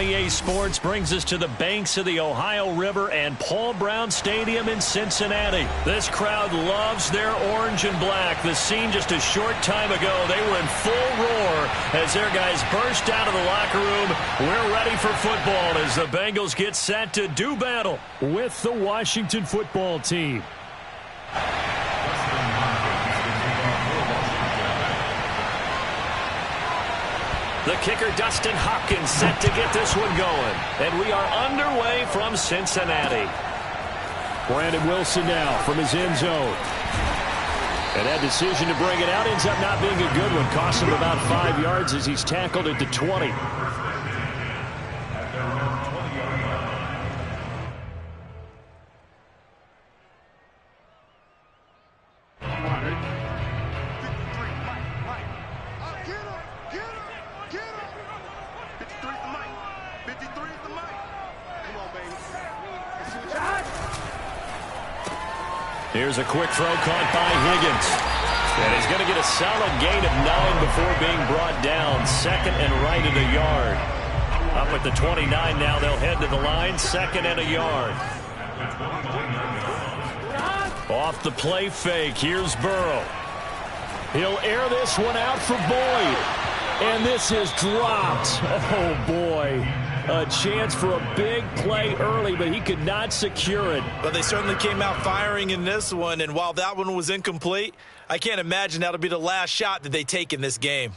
EA Sports brings us to the banks of the Ohio River and Paul Brown Stadium in Cincinnati. This crowd loves their orange and black. The scene just a short time ago, they were in full roar as their guys burst out of the locker room. We're ready for football as the Bengals get set to do battle with the Washington football team. The kicker, Dustin Hopkins, set to get this one going. And we are underway from Cincinnati. Brandon Wilson now from his end zone. And that decision to bring it out ends up not being a good one. Cost him about 5 yards as he's tackled at the 20. Here's a quick throw caught by Higgins. And he's going to get a solid gain of 9 before being brought down. Second and right at a yard. Up at the 29 now. They'll head to the line. Second and a yard. Off the play fake. Here's Burrow. He'll air this one out for Boyd. And this is dropped. Oh, boy. A chance for a big play early, but he could not secure it. But they certainly came out firing in this one, and while that one was incomplete, I can't imagine that'll be the last shot that they take in this game.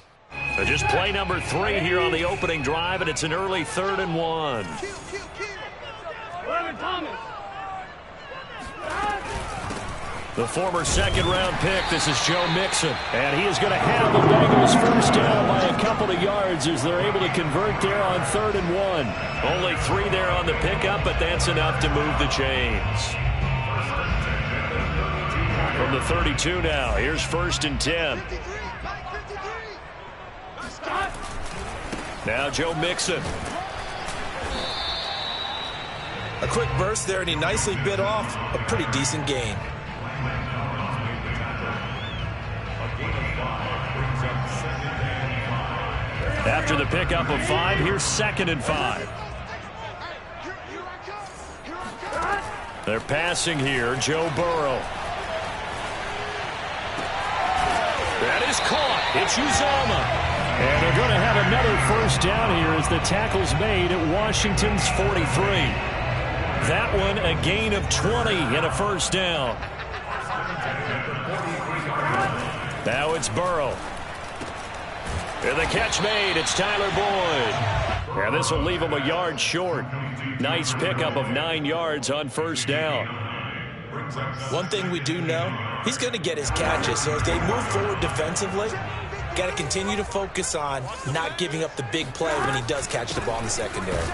So just play number 3 here on the opening drive, and it's an early 3rd and 1. The former second-round pick, this is Joe Mixon. And he is going to have the Bengals first down by a couple of yards as they're able to convert there on 3rd and 1. Only 3 there on the pickup, but that's enough to move the chains. From the 32 now, here's 1st and 10. Now Joe Mixon. A quick burst there, and he nicely bit off a pretty decent gain. After the pickup of 5, here's 2nd and 5. They're passing here, Joe Burrow. That is caught. It's Uzomah. And they're going to have another first down here as the tackle's made at Washington's 43. That one a gain of 20 and a first down. Now it's Burrow. And the catch made. It's Tyler Boyd. And this will leave him a yard short. Nice pickup of 9 yards on first down. One thing we do know, he's going to get his catches. So as they move forward defensively, got to continue to focus on not giving up the big play when he does catch the ball in the secondary.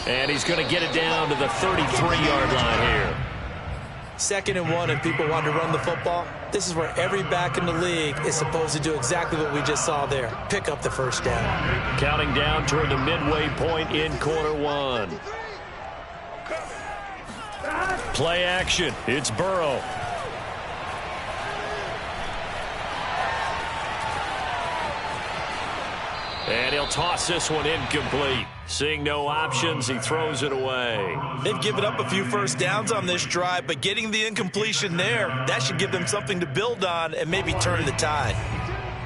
And he's going to get it down to the 33-yard line here. 2nd and 1, and people want to run the football. This is where every back in the league is supposed to do exactly what we just saw there. Pick up the first down. Counting down toward the midway point in quarter 1. Play action. It's Burrow. And he'll toss this one incomplete. Seeing no options, he throws it away. They've given up a few first downs on this drive, but getting the incompletion there, that should give them something to build on and maybe turn the tide.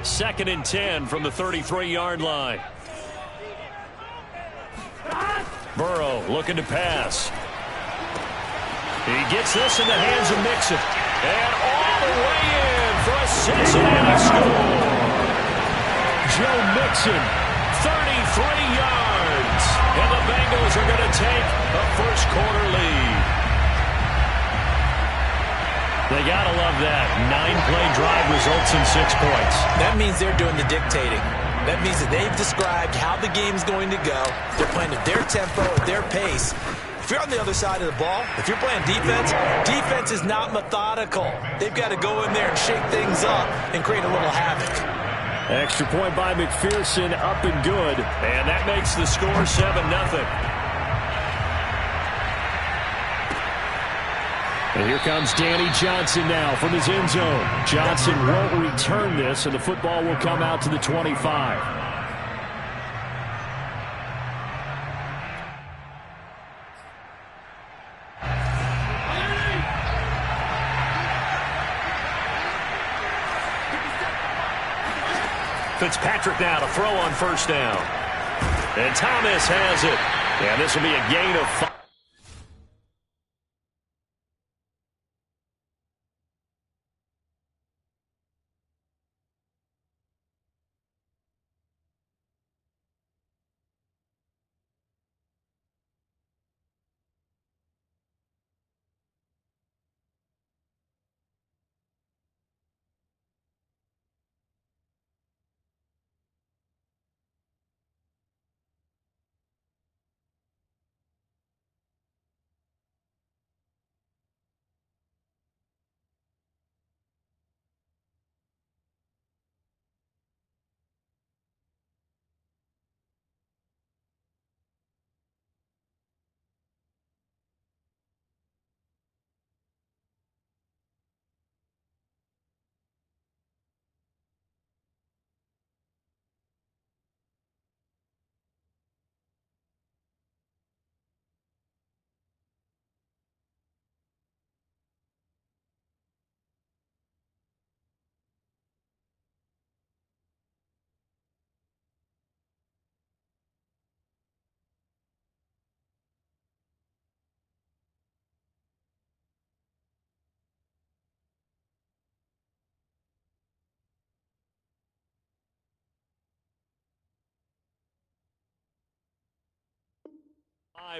2nd and 10 from the 33-yard line. Burrow looking to pass. He gets this in the hands of Mixon. And all the way in for a Cincinnati score. Joe Mixon, 33 yards. And the Bengals are going to take a first-quarter lead. They got to love that. 9-play drive results in 6 points. That means they're doing the dictating. That means that they've described how the game's going to go. They're playing at their tempo, at their pace. If you're on the other side of the ball, if you're playing defense, defense is not methodical. They've got to go in there and shake things up and create a little havoc. Extra point by McPherson, up and good. And that makes the score 7-0. And here comes Danny Johnson now from his end zone. Johnson won't return this, and the football will come out to the 25. Fitzpatrick now to throw on first down. And Thomas has it. And this will be a gain of 5.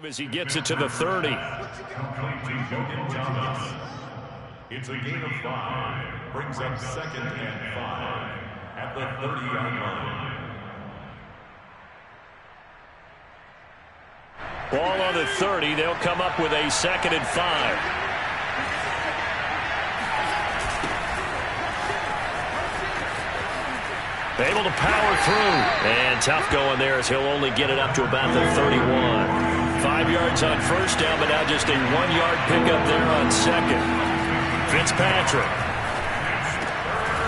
As he gets it to the 30. It's a gain of 5. Brings up 2nd and 5 at the 30-yard line. Ball on the 30. They'll come up with a 2nd and 5. Able to power through. And tough going there as he'll only get it up to about the 31. 5 yards on first down, but now just a 1-yard pickup there on second. Fitzpatrick.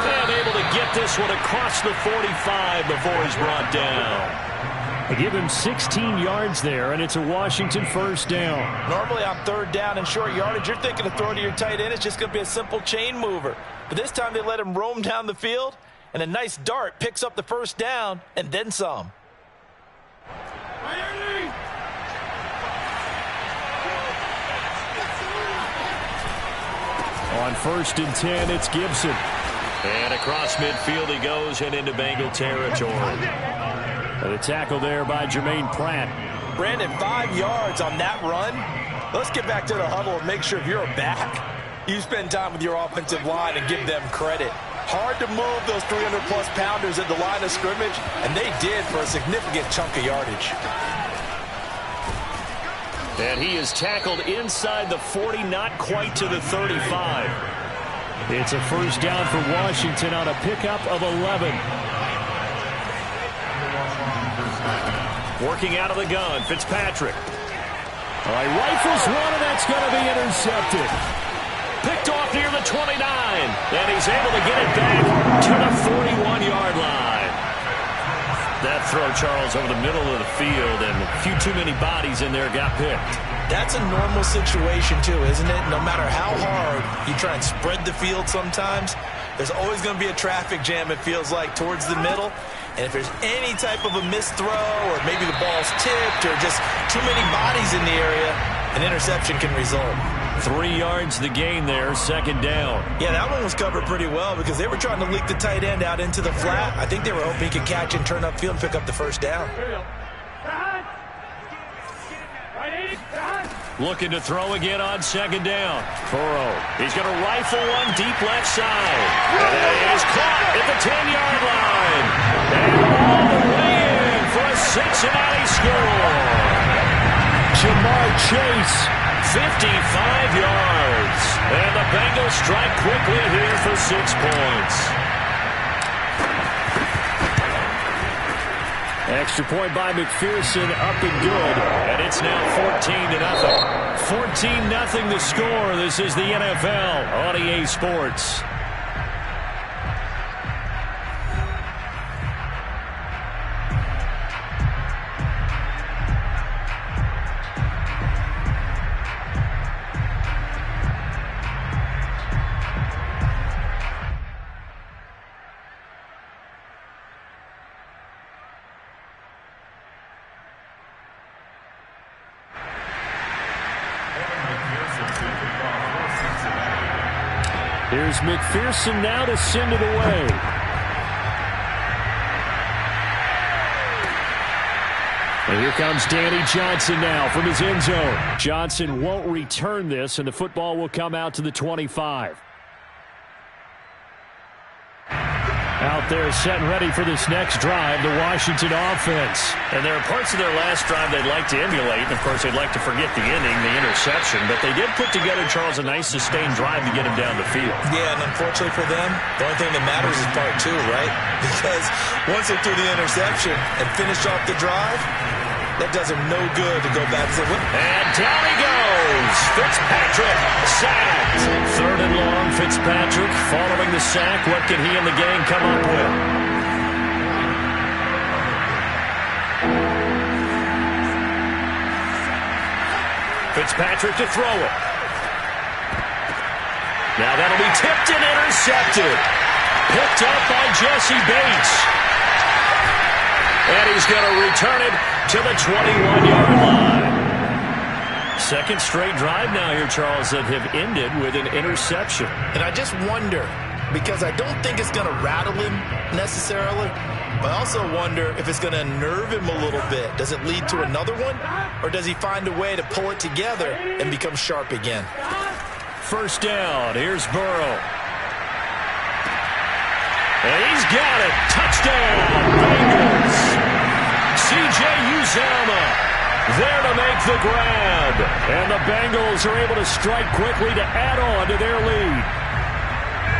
And able to get this one across the 45 before he's brought down. They give him 16 yards there, and it's a Washington first down. Normally on 3rd down and short yardage, you're thinking of throwing to your tight end. It's just going to be a simple chain mover. But this time they let him roam down the field, and a nice dart picks up the first down and then some. On 1st and 10, it's Gibson. And across midfield he goes and into Bengal territory. And a tackle there by Jermaine Pratt. Brandon, 5 yards on that run. Let's get back to the huddle and make sure if you're a back, you spend time with your offensive line and give them credit. Hard to move those 300-plus pounders at the line of scrimmage, and they did for a significant chunk of yardage. And he is tackled inside the 40, not quite to the 35. It's a first down for Washington on a pickup of 11. Working out of the gun, Fitzpatrick. All right, rifles one, and that's going to be intercepted. Picked off near the 29, and he's able to get it back to the 41-yard line. That throw, Charles, over the middle of the field, and a few too many bodies in there got picked. That's a normal situation, too, isn't it? No matter how hard you try and spread the field sometimes, there's always going to be a traffic jam, it feels like, towards the middle. And if there's any type of a missed throw, or maybe the ball's tipped, or just too many bodies in the area, an interception can result. 3 yards the gain there, 2nd down. Yeah, that one was covered pretty well because they were trying to leak the tight end out into the flat. I think they were hoping he could catch and turn upfield and pick up the first down. Looking to throw again on 2nd down. Burrow. He's going to rifle one deep left side. And it is caught at the 10-yard line. And all the way in for a Cincinnati score. Jamar Chase. 55 yards. And the Bengals strike quickly here for 6 points. Extra point by McPherson, up and good. And it's now 14-0. 14-0 the score. This is the NFL on EA Sports. Here's McPherson now to send it away. And here comes Danny Johnson now from his end zone. Johnson won't return this, and the football will come out to the 25. Out there set and ready for this next drive, the Washington offense. And there are parts of their last drive they'd like to emulate. And, of course, they'd like to forget the ending, the interception. But they did put together, Charles, a nice sustained drive to get him down the field. Yeah, and unfortunately for them, the only thing that matters is part two, right? Because once they threw the interception and finished off the drive, that does him no good to go back and say, what? And down he goes. Fitzpatrick sacked. Third and long, Fitzpatrick following the sack. What can he and the gang come up with? Fitzpatrick to throw it. Now that'll be tipped and intercepted. Picked up by Jesse Bates. And he's going to return it to the 21-yard line. Second straight drive now here, Charles, that have ended with an interception. And I just wonder, because I don't think it's going to rattle him necessarily, but I also wonder if it's going to unnerve him a little bit. Does it lead to another one? Or does he find a way to pull it together and become sharp again? First down. Here's Burrow. And he's got it. Touchdown, Bengals. C.J. Uzomah there to make the grab. And the Bengals are able to strike quickly to add on to their lead.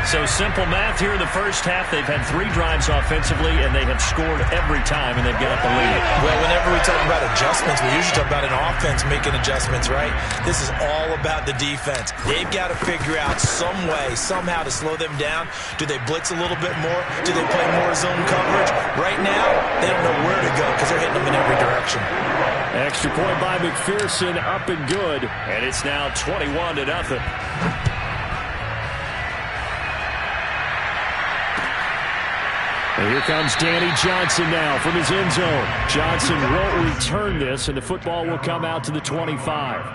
So simple math here in the first half. They've had 3 drives offensively, and they have scored every time, and they've got the lead. Well, whenever we talk about adjustments, we usually talk about an offense making adjustments, right? This is all about the defense. They've got to figure out some way, somehow to slow them down. Do they blitz a little bit more? Do they play more zone coverage? Right now, they don't know where to go because they're hitting them in every direction. Extra point by McPherson, up and good. And it's now 21-0. And here comes Danny Johnson now from his end zone. Johnson won't return this, and the football will come out to the 25.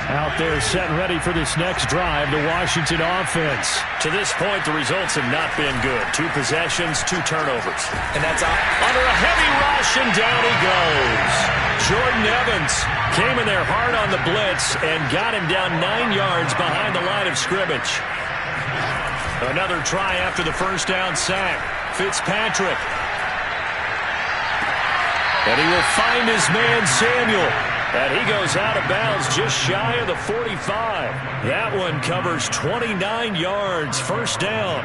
Out there set and ready for this next drive, the Washington offense. To this point, the results have not been good. 2 possessions, 2 turnovers. And that's under a heavy rush, and down he goes. Jordan Evans came in there hard on the blitz and got him down 9 yards behind the line of scrimmage. Another try after the first down sack. Fitzpatrick. And he will find his man Samuel. And he goes out of bounds just shy of the 45. That one covers 29 yards. First down.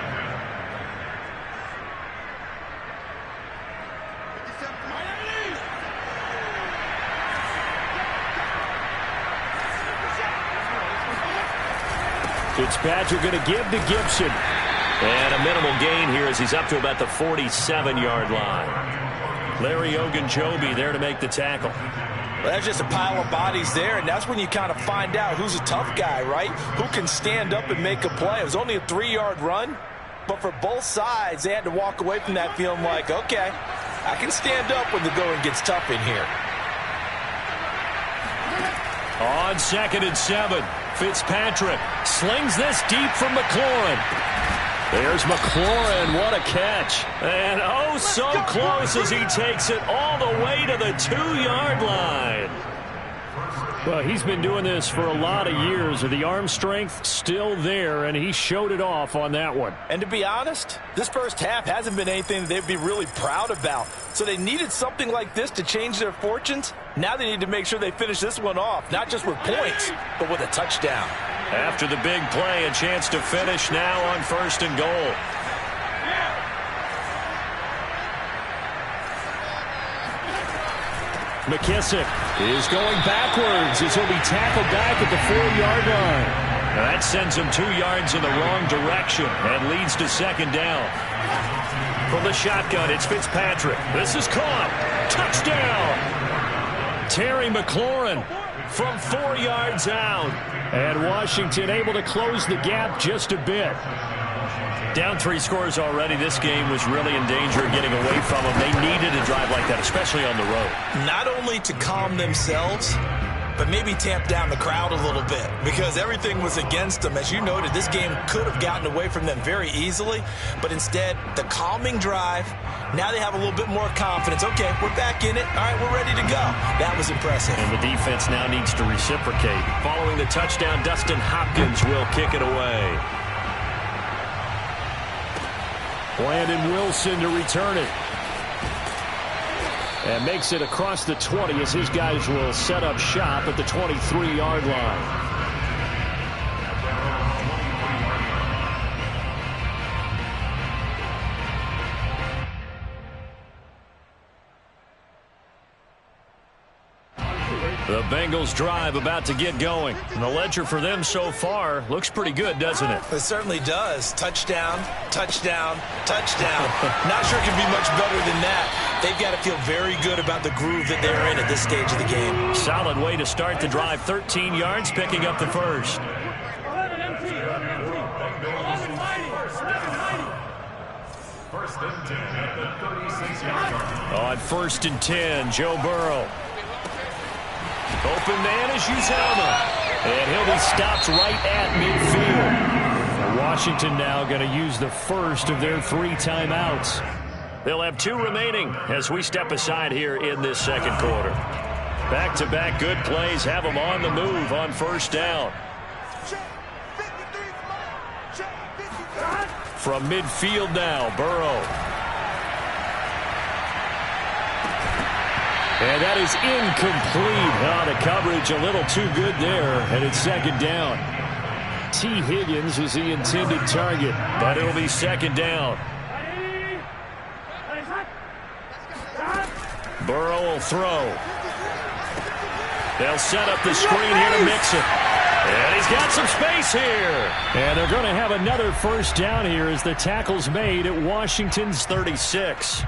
Fitzpatrick going to give to Gibson. And a minimal gain here as he's up to about the 47-yard line. Larry Ogunjobi there to make the tackle. Well, that's just a pile of bodies there, and that's when you kind of find out who's a tough guy, right? Who can stand up and make a play. It was only a 3-yard run, but for both sides, they had to walk away from that feeling like, okay, I can stand up when the going gets tough in here. On 2nd and 7, Fitzpatrick slings this deep from McLaurin. There's McLaurin. What a catch. And oh, so close as he takes it all the way to the 2-yard line. Well, he's been doing this for a lot of years. The arm strength still there, and he showed it off on that one. And to be honest, this first half hasn't been anything that they'd be really proud about. So they needed something like this to change their fortunes. Now they need to make sure they finish this one off, not just with points, but with a touchdown. After the big play, a chance to finish now on 1st and goal. McKissick is going backwards as he'll be tackled back at the 4-yard line. Now that sends him 2 yards in the wrong direction and leads to 2nd down. From the shotgun, it's Fitzpatrick. This is caught. Touchdown! Terry McLaurin from 4 yards out. And Washington able to close the gap just a bit. Down 3 scores already. This game was really in danger of getting away from them. They needed a drive like that, especially on the road. Not only to calm themselves, but maybe tamp down the crowd a little bit because everything was against them. As you noted, this game could have gotten away from them very easily, but instead, the calming drive, now they have a little bit more confidence. Okay, we're back in it. All right, we're ready to go. That was impressive. And the defense now needs to reciprocate. Following the touchdown, Dustin Hopkins will kick it away. Brandon Wilson to return it. And makes it across the 20 as his guys will set up shop at the 23-yard line. The Bengals drive about to get going. And the ledger for them so far looks pretty good, doesn't it? It certainly does. Touchdown, touchdown, touchdown. Not sure it can be much better than that. They've got to feel very good about the groove that they're in at this stage of the game. Solid way to start the drive. 13 yards, picking up the first. First and 10 at the 36-yard line. On first and 10, Joe Burrow. Open man is Uzomah. And he'll be stopped right at midfield. Washington now going to use the first of their 3 timeouts. They'll have 2 remaining as we step aside here in this second quarter. Back-to-back good plays have them on the move on first down. From midfield now, Burrow. And that is incomplete. The coverage a little too good there, and it's second down. T. Higgins was the intended target, but it'll be second down. Burrow will throw. They'll set up the screen here to mix it. And he's got some space here. And they're going to have another first down here as the tackle's made at Washington's 36.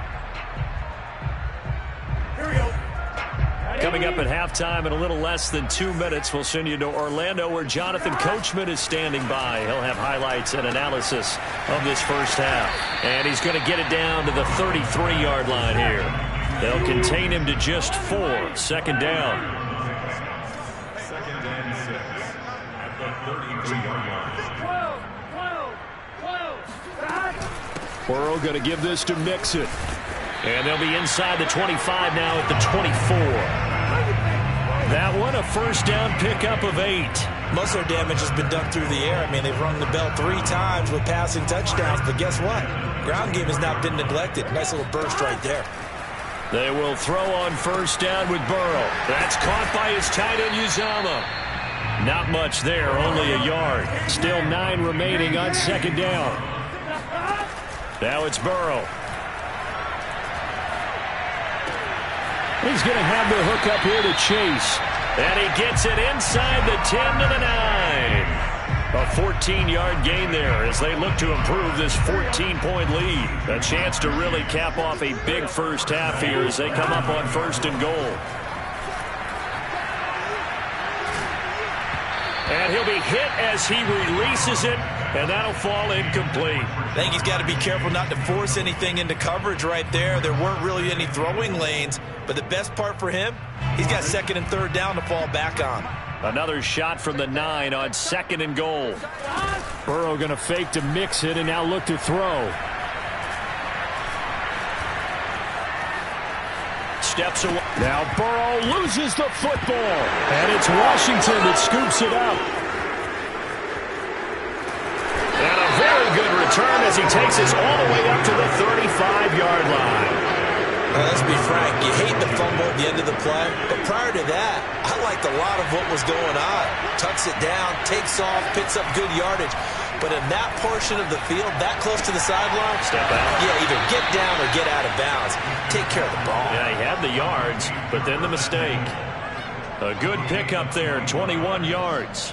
Coming up at halftime in a little less than 2 minutes, we'll send you to Orlando where Jonathan Coachman is standing by. He'll have highlights and analysis of this first half. And he's going to get it down to the 33-yard line here. They'll contain him to just 4. Second down. Second and 6 at the 33-yard line. Burrow going to give this to Mixon. And they'll be inside the 25 now at the 24. That one, a first down pickup of 8. Most of their damage has been done through the air. I mean, they've rung the bell 3 times with passing touchdowns, but guess what? Ground game has not been neglected. Nice little burst right there. They will throw on first down with Burrow. That's caught by his tight end, Uzomah. Not much there, only a yard. Still 9 remaining on second down. Now it's Burrow. He's going to have the hook up here to Chase. And he gets it inside the 10 to the 9. A 14-yard gain there as they look to improve this 14-point lead. A chance to really cap off a big first half here as they come up on first and goal. And he'll be hit as he releases it, and that'll fall incomplete. I think he's got to be careful not to force anything into coverage right there. There weren't really any throwing lanes, but the best part for him, he's got second and third down to fall back on. Another shot from the 9 on second and goal. Burrow going to fake to mix it and now look to throw. Steps away. Now Burrow loses the football. And it's Washington that scoops it up. And a very good return as he takes us all the way up to the 35-yard line. Let's be frank, you hate the fumble at the end of the play, but prior to that, I liked a lot of what was going on. Tucks it down, takes off, picks up good yardage. But in that portion of the field, that close to the sideline, step out. Yeah, either get down or get out of bounds. Take care of the ball. Yeah, he had the yards, but then the mistake. A good pickup there, 21 yards.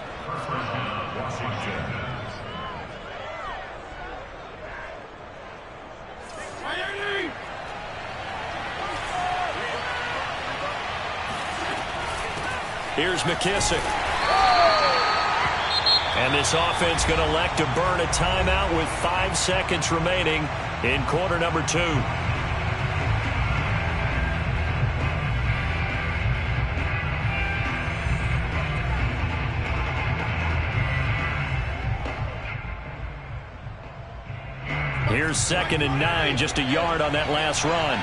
Here's McKissick. And this offense going to elect to burn a timeout with 5 seconds remaining in quarter number 2. Here's 2nd and 9, just a yard on that last run.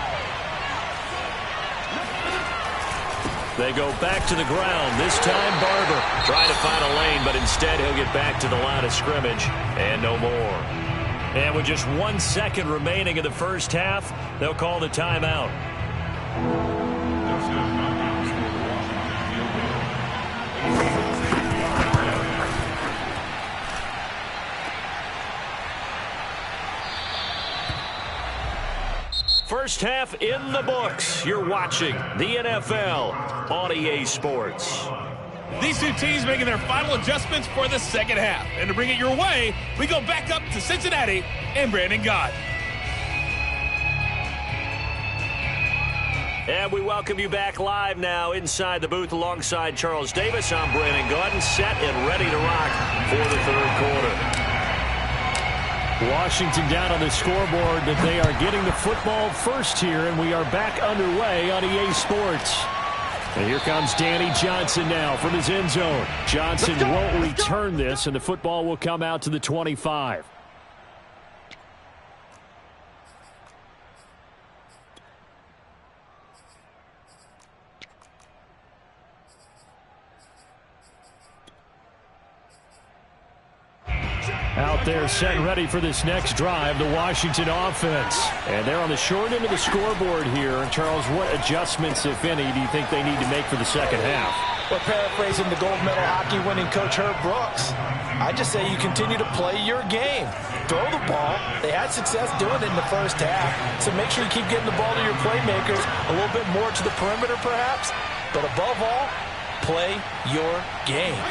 They go back to the ground. This time Barber trying to find a lane, but instead he'll get back to the line of scrimmage and no more. And with just 1 second remaining in the first half, they'll call the timeout. First half in the books. You're watching the NFL on EA Sports. These two teams making their final adjustments for the second half. And to bring it your way, we go back up to Cincinnati and Brandon Gott. And we welcome you back live now inside the booth alongside Charles Davis. I'm Brandon Gott, set and ready to rock for the third quarter. Washington down on the scoreboard that they are getting the football first here, and we are back underway on EA Sports. And here comes Danny Johnson now from his end zone. Johnson won't return this, and the football will come out to the 25. Out there set and ready for this next drive, the Washington offense. And they're on the short end of the scoreboard here. And Charles, what adjustments, if any, do you think they need to make for the second half? Well, paraphrasing the gold medal hockey winning coach Herb Brooks, I just say you continue to play your game. Throw the ball. They had success doing it in the first half. So make sure you keep getting the ball to your playmakers, a little bit more to the perimeter perhaps. But above all, play your game.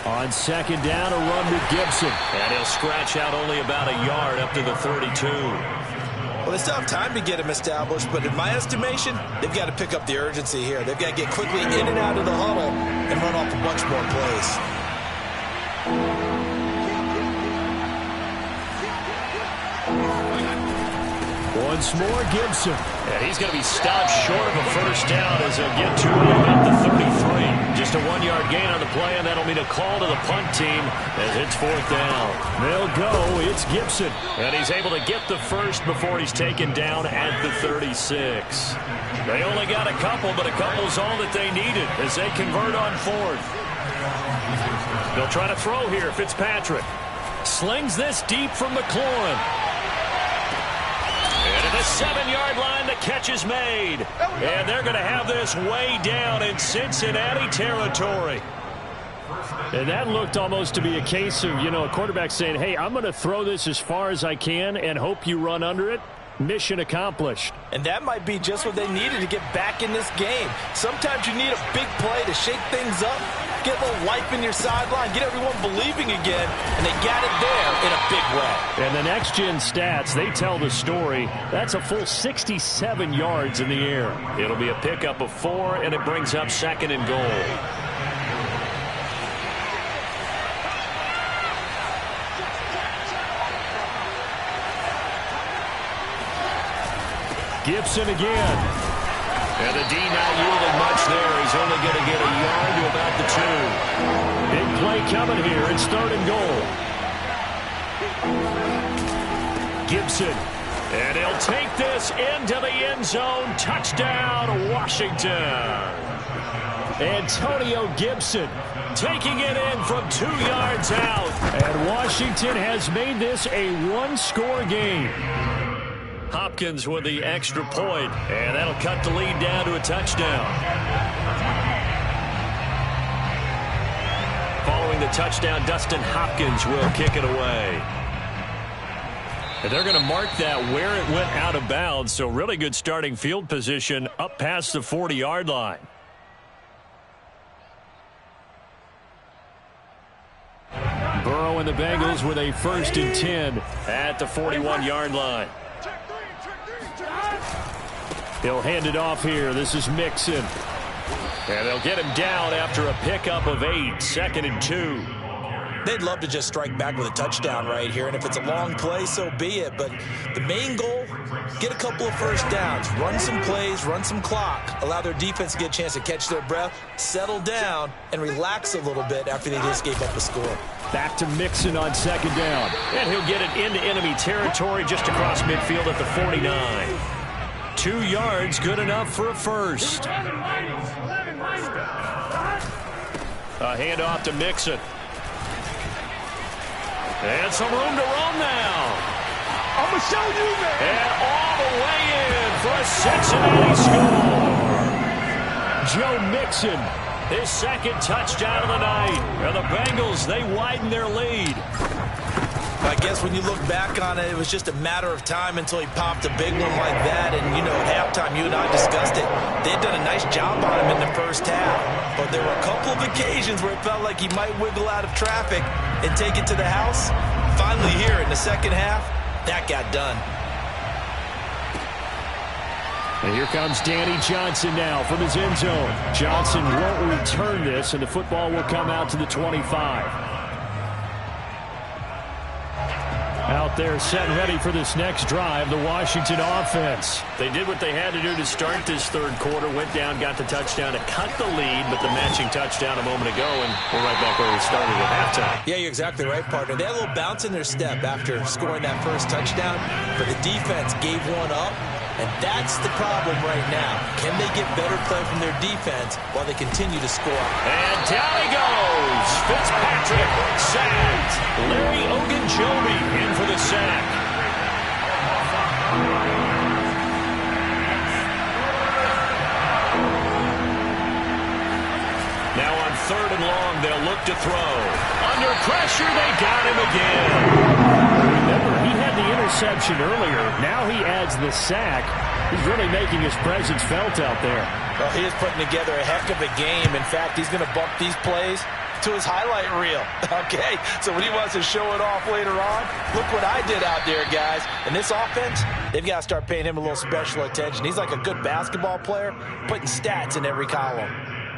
On second down, a run with Gibson. And he'll scratch out only about a yard up to the 32. Well, they still have time to get him established, but in my estimation, they've got to pick up the urgency here. They've got to get quickly in and out of the huddle and run off a bunch more plays. Once more, Gibson. And he's going to be stopped short of a first down as he'll get to about the 33. Just a 1-yard gain on the play, and that'll mean a call to the punt team as it's 4th down. They'll go. It's Gibson. And he's able to get the first before he's taken down at the 36. They only got a couple, but a couple's all that they needed as they convert on 4th. They'll try to throw here. Fitzpatrick slings this deep from McLaurin. And at the 7-yard line, the catch is made. And they're going to have this way down in Cincinnati territory. And that looked almost to be a case of, a quarterback saying, hey, I'm going to throw this as far as I can and hope you run under it. Mission accomplished. And that might be just what they needed to get back in this game. Sometimes you need a big play to shake things up, get a little life in your sideline, get everyone believing again, and they got it there in a big way. And the next-gen stats, they tell the story. That's a full 67 yards in the air. It'll be a pickup of 4, and it brings up 2nd and goal. Gibson again. And the D not yielding much there. He's only going to get a yard to about the 2. Big play coming here. It's 3rd and goal. Gibson. And he'll take this into the end zone. Touchdown, Washington. Antonio Gibson taking it in from 2 yards out. And Washington has made this a 1-score game. Hopkins with the extra point, and that'll cut the lead down to a touchdown. Following the touchdown, Dustin Hopkins will kick it away. And they're going to mark that where it went out of bounds, so really good starting field position up past the 40-yard line. Burrow and the Bengals with a 1st and 10 at the 41-yard line. He'll hand it off here. This is Mixon. And they'll get him down after a pickup of 8. 2nd and 2. They'd love to just strike back with a touchdown right here, and if it's a long play, so be it. But the main goal, get a couple of first downs, run some plays, run some clock, allow their defense to get a chance to catch their breath, settle down, and relax a little bit after they just gave up a score. Back to Mixon on second down. And he'll get it into enemy territory just across midfield at the 49. 2 yards, good enough for a first. A handoff to Mixon. And some room to roam now. I'm going to show you, man. And all the way in for a Cincinnati score. Joe Mixon, his second touchdown of the night. And the Bengals, they widen their lead. I guess when you look back on it, it was just a matter of time until he popped a big one like that. And, you know, at halftime, you and I discussed it. They'd done a nice job on him in the first half. But there were a couple of occasions where it felt like he might wiggle out of traffic and take it to the house. Finally here in the second half, that got done. And here comes Danny Johnson now from his end zone. Johnson won't return this, and the football will come out to the 25. Out there set and ready for this next drive, the Washington offense. They did what they had to do to start this third quarter, went down, got the touchdown to cut the lead, but the matching touchdown a moment ago, and we're right back where we started at halftime. Yeah, you're exactly right, partner. They had a little bounce in their step after scoring that first touchdown, but the defense gave one up, and that's the problem right now. Can they get better play from their defense while they continue to score? And down he goes. Fitzpatrick sacked. Larry Ogunjobi in for the sack. Now on 3rd and long, they'll look to throw. Under pressure, they got him again. Remember, he had the interception earlier. Now he adds the sack. He's really making his presence felt out there. Well, he is putting together a heck of a game. In fact, he's going to bump these plays to his highlight reel. Okay, so when he wants to show it off later on, look what I did out there, guys. And this offense, they've got to start paying him a little special attention. He's like a good basketball player, putting stats in every column.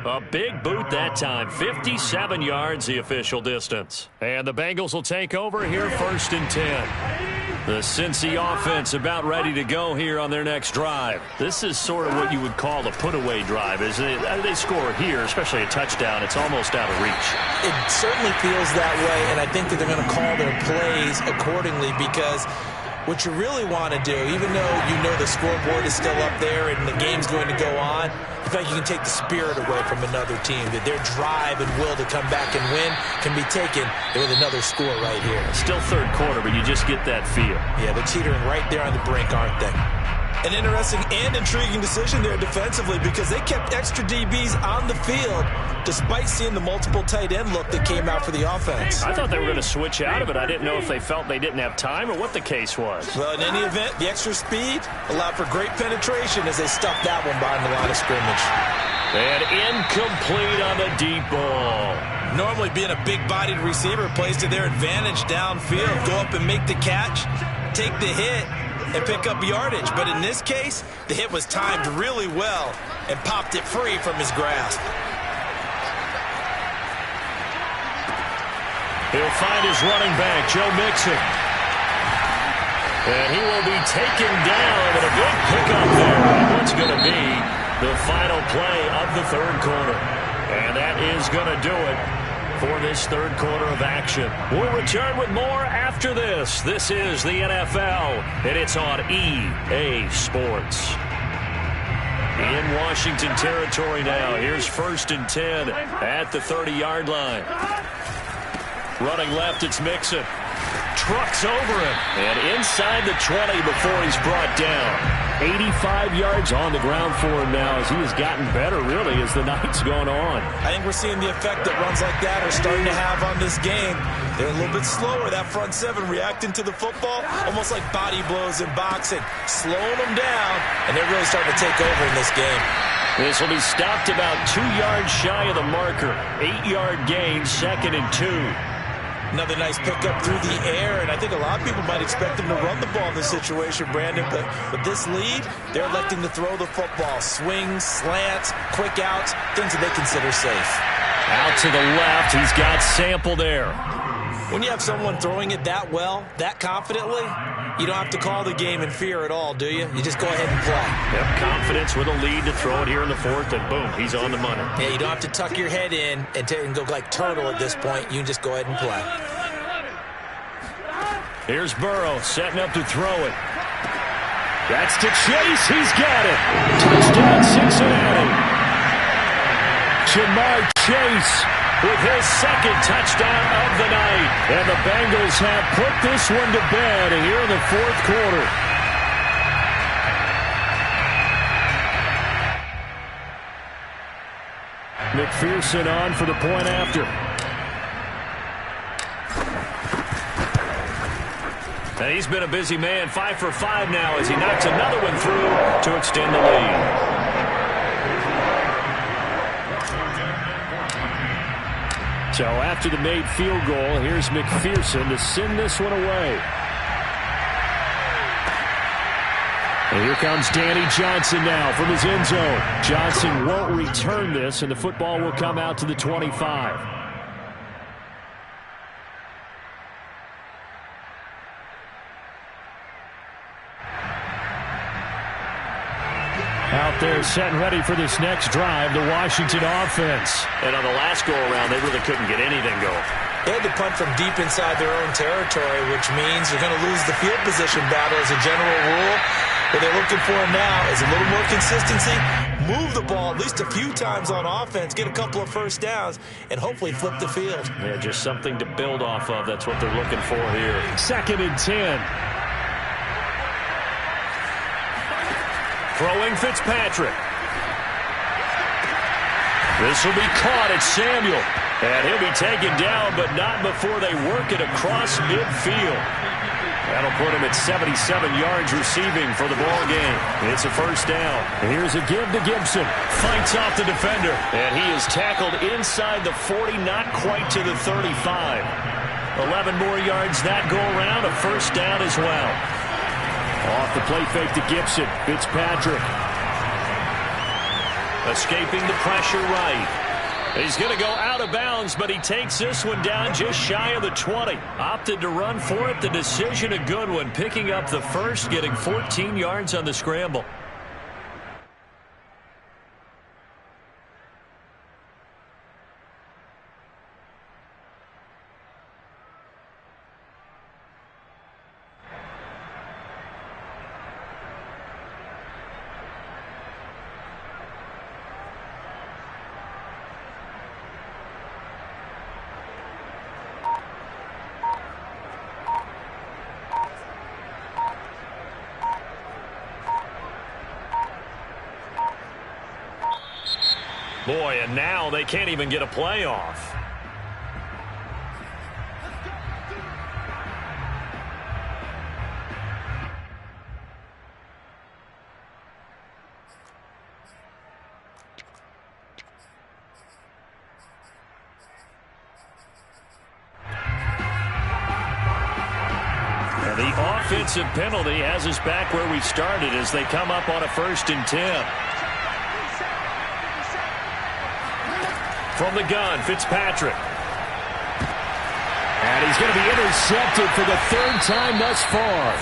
A big boot that time. 57 yards, the official distance. And the Bengals will take over here 1st and 10. The Cincy offense about ready to go here on their next drive. This is sort of what you would call a put-away drive. As they score here, especially a touchdown, it's almost out of reach. It certainly feels that way, and I think that they're going to call their plays accordingly because what you really want to do, even though you know the scoreboard is still up there and the game's going to go on, in fact, you can take the spirit away from another team, that their drive and will to come back and win can be taken with another score right here. Still third quarter, but you just get that feel. Yeah, they're teetering right there on the brink, aren't they? An interesting and intriguing decision there defensively because they kept extra DBs on the field despite seeing the multiple tight end look that came out for the offense. I thought they were going to switch out of it. I didn't know if they felt they didn't have time or what the case was. Well, in any event, the extra speed allowed for great penetration as they stuffed that one behind the line of scrimmage. And incomplete on the deep ball. Normally being a big-bodied receiver plays to their advantage downfield. Go up and make the catch, take the hit, and pick up yardage. But in this case, the hit was timed really well and popped it free from his grasp. He'll find his running back, Joe Mixon. And he will be taken down with a big pickup there. And what's going to be the final play of the third quarter. And that is going to do it for this third quarter of action. We'll return with more after this. This is the NFL, and it's on EA Sports. In Washington territory now. Here's 1st and 10 at the 30-yard line. Running left, it's Mixon. Trucks over him. And inside the 20 before he's brought down. 85 yards on the ground for him now as he has gotten better, really, as the night's gone on. I think we're seeing the effect that runs like that are starting to have on this game. They're a little bit slower, that front seven, reacting to the football, almost like body blows in boxing, slowing them down, and they're really starting to take over in this game. This will be stopped about 2 yards shy of the marker. 8-yard gain, 2nd and 2. Another nice pickup through the air, and I think a lot of people might expect them to run the ball in this situation, Brandon, but with this lead, they're electing to throw the football. Swings, slants, quick outs, things that they consider safe. Out to the left, he's got Sample there. When you have someone throwing it that well, that confidently, you don't have to call the game in fear at all, do you? You just go ahead and play. Yep, confidence with a lead to throw it here in the fourth, and boom, he's on the money. Yeah, you don't have to tuck your head in and go like turtle at this point. You can just go ahead and play. Here's Burrow setting up to throw it. That's to Chase. He's got it. Touchdown, Cincinnati. Jamar Chase with his second touchdown of the night. And the Bengals have put this one to bed here in the fourth quarter. McPherson on for the point after. And he's been a busy man, 5 for 5 now as he knocks another one through to extend the lead. So after the made field goal, here's McPherson to send this one away. And here comes Danny Johnson now from his end zone. Johnson won't return this, and the football will come out to the 25. Out there setting ready for this next drive, the Washington offense. And on the last go-around, they really couldn't get anything going. They had to punt from deep inside their own territory, which means you're going to lose the field position battle as a general rule. What they're looking for now is a little more consistency, move the ball at least a few times on offense, get a couple of first downs, and hopefully flip the field. Yeah, just something to build off of. That's what they're looking for here. 2nd and 10. Throwing Fitzpatrick. This will be caught at Samuel. And he'll be taken down, but not before they work it across midfield. That'll put him at 77 yards receiving for the ball game. It's a first down. Here's a give to Gibson. Fights off the defender. And he is tackled inside the 40, not quite to the 35. 11 more yards that go around, a first down as well. Off the play fake to Gibson. Fitzpatrick. Escaping the pressure right. He's going to go out of bounds, but he takes this one down just shy of the 20. Opted to run for it. The decision a good one. Picking up the first, getting 14 yards on the scramble. Boy, and now they can't even get a playoff. And the offensive penalty has us back where we started as they come up on a 1st and 10. From the gun, Fitzpatrick. And he's going to be intercepted for the 3rd time thus far.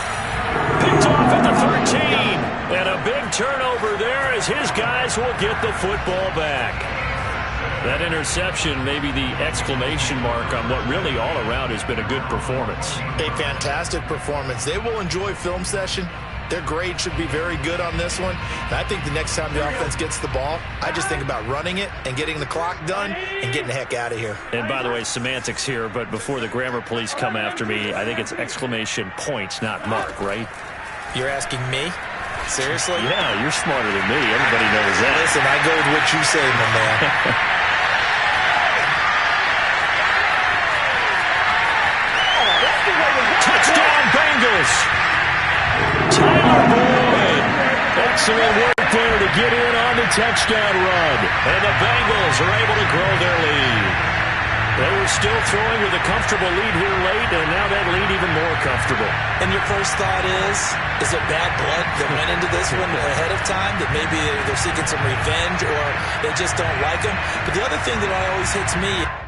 Picked off at the 13. And a big turnover there as his guys will get the football back. That interception may be the exclamation mark on what really all around has been a good performance. A fantastic performance. They will enjoy film session. Their grade should be very good on this one. And I think the next time the offense gets the ball, I just think about running it and getting the clock done and getting the heck out of here. And by the way, semantics here, but before the grammar police come after me, I think it's exclamation points, not mark, right? You're asking me? Seriously? Yeah, you're smarter than me. Everybody knows that. Listen, I go with what you say, my man. Touchdown, Bengals! Tyler Boyd. Excellent work there to get in on the touchdown run. And the Bengals are able to grow their lead. They were still throwing with a comfortable lead here late, and now that lead even more comfortable. And your first thought is it bad blood that went into this one ahead of time, that maybe they're seeking some revenge or they just don't like him? But the other thing that always hits me